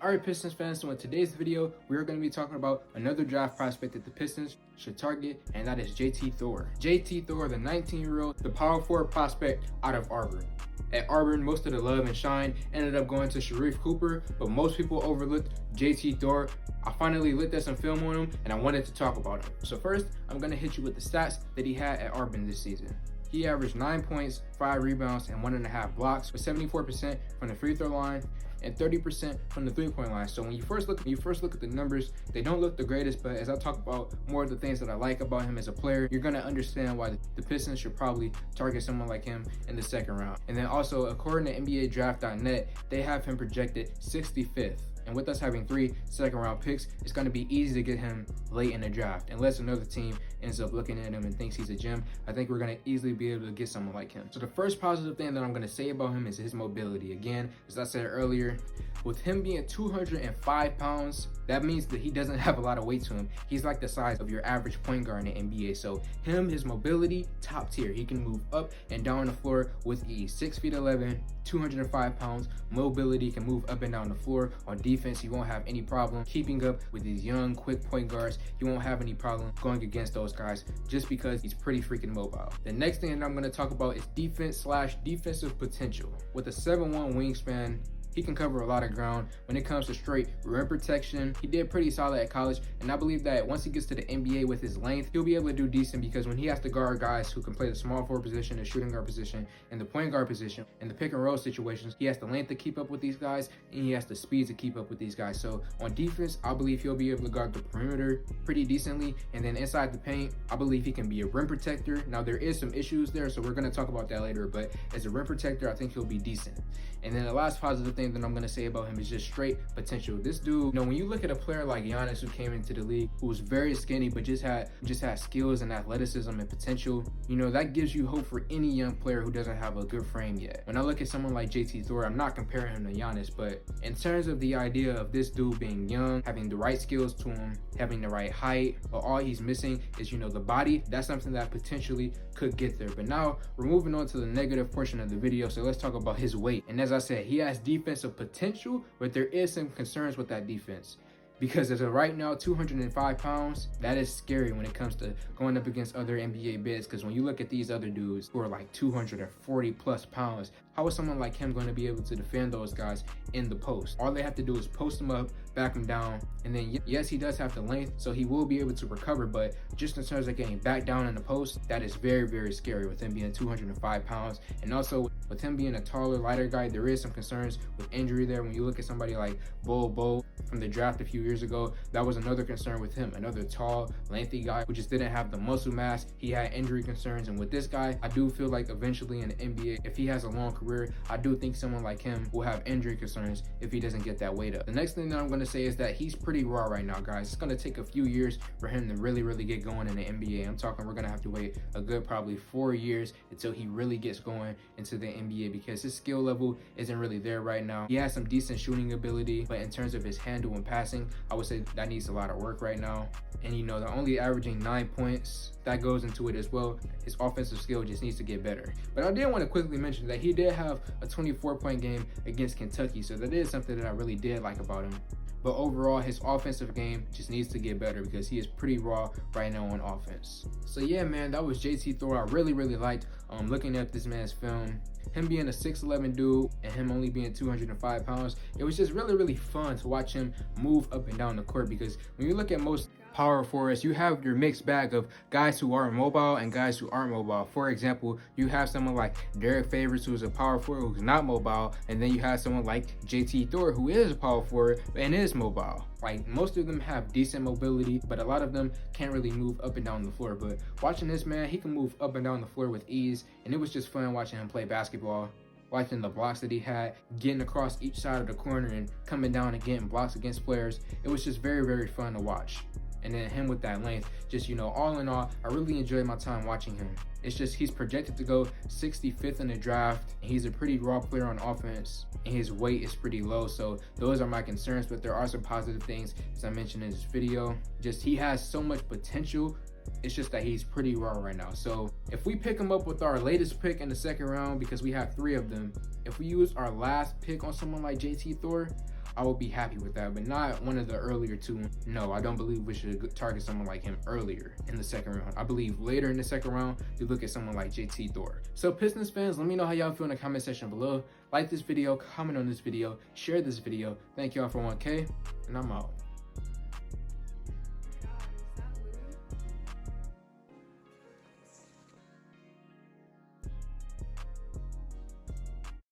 Alright Pistons fans, so in today's video, we are going to be talking about another draft prospect that the Pistons should target, and that is JT Thor. JT Thor, the 19-year-old, the power forward prospect out of Auburn. At Auburn, most of the love and shine ended up going to Sharif Cooper, but most people overlooked JT Thor. I finally looked at some film on him, and I wanted to talk about him. So first, I'm going to hit you with the stats that he had at Auburn this season. He averaged 9 points, 5 rebounds, and 1.5 blocks, with 74% from the free throw line and 30% from the three-point line. So when you first look at the numbers, they don't look the greatest, but as I talk about more of the things that I like about him as a player, you're gonna understand why the Pistons should probably target someone like him in the second round. And then also, according to NBADraft.net, they have him projected 65th. And with us having 3 second-round picks, it's going to be easy to get him late in the draft. Unless another team ends up looking at him and thinks he's a gem, I think we're going to easily be able to get someone like him. So the first positive thing that I'm going to say about him is his mobility. Again, as I said earlier, with him being 205 pounds, that means that he doesn't have a lot of weight to him. He's like the size of your average point guard in the NBA. So his mobility, top tier. He can move up and down the floor with ease. 6'11", 205 pounds, mobility, can move up and down the floor. On defense, you won't have any problem keeping up with these young, quick point guards. You won't have any problem going against those guys just because he's pretty freaking mobile. The next thing that I'm going to talk about is defense/defensive potential. With a 7'1" wingspan, he can cover a lot of ground. When it comes to straight rim protection, he did pretty solid at college, and I believe that once he gets to the NBA with his length, he'll be able to do decent, because when he has to guard guys who can play the small forward position, the shooting guard position, and the point guard position, and the pick and roll situations, he has the length to keep up with these guys, and he has the speed to keep up with these guys. So on defense, I believe he'll be able to guard the perimeter pretty decently, and then inside the paint, I believe he can be a rim protector. Now there is some issues there, so we're going to talk about that later, but as a rim protector, I think he'll be decent. And then the last positive thing that I'm going to say about him is just straight potential. This dude, when you look at a player like Giannis who came into the league, who was very skinny but just had skills and athleticism and potential, that gives you hope for any young player who doesn't have a good frame yet. When I look at someone like JT Thor, I'm not comparing him to Giannis, but in terms of the idea of this dude being young, having the right skills to him, having the right height, but all he's missing is the body. That's something that potentially could get there. But now we're moving on to the negative portion of the video, so let's talk about his weight. And as I said, he has defensive potential, but there is some concerns with that defense. Because as of right now, 205 pounds, that is scary when it comes to going up against other NBA bigs. Because when you look at these other dudes who are like 240 plus pounds, how is someone like him going to be able to defend those guys in the post? All they have to do is post him up, back him down, and then yes, he does have the length, so he will be able to recover, but just in terms of getting back down in the post, that is very, very scary with him being 205 pounds. And also with him being a taller, lighter guy, there is some concerns with injury there. When you look at somebody like Bo from the draft a few years ago, that was another concern with him, another tall, lengthy guy who just didn't have the muscle mass. He had injury concerns, and with this guy, I do feel like eventually in the NBA, if he has a long career, I do think someone like him will have injury concerns if he doesn't get that weight up. The next thing that I'm going to say is that he's pretty raw right now, guys. It's going to take a few years for him to really get going in the NBA. I'm talking we're going to have to wait a good probably 4 years until he really gets going into the NBA, because his skill level isn't really there right now. He has some decent shooting ability, but in terms of his handle and passing, I would say that needs a lot of work right now. And they're only averaging 9 points. That goes into it as well. His offensive skill just needs to get better. But I did want to quickly mention that he did have a 24-point game against Kentucky, so that is something that I really did like about him. But overall, his offensive game just needs to get better, because he is pretty raw right now on offense. So yeah, man, that was JT Thor. I really liked looking at this man's film. Him being a 6'11" dude and him only being 205 pounds, it was just really fun to watch him move up and down the court, because when you look at most power forwards, you have your mixed bag of guys who are mobile and guys who aren't mobile. For example, you have someone like Derek Favors, who's a power forward who's not mobile, and then you have someone like JT Thor, who is a power forward and is mobile. Like, most of them have decent mobility, but a lot of them can't really move up and down the floor. But watching this man, he can move up and down the floor with ease, and it was just fun watching him play basketball. Watching the blocks that he had, getting across each side of the corner and coming down and getting blocks against players. It was just very fun to watch. And then him with that length, just all in all, I really enjoyed my time watching him. It's just he's projected to go 65th in the draft. He's a pretty raw player on offense, and his weight is pretty low. So those are my concerns, but there are some positive things, as I mentioned in this video. Just he has so much potential. It's just that he's pretty raw right now. So if we pick him up with our latest pick in the second round, because we have 3 of them, if we use our last pick on someone like JT Thor, I will be happy with that, but not one of the earlier two. No, I don't believe we should target someone like him earlier in the second round. I believe later in the second round, you look at someone like JT Thor. So Pistons fans, let me know how y'all feel in the comment section below. Like this video, comment on this video, share this video. Thank y'all for 1K, and I'm out.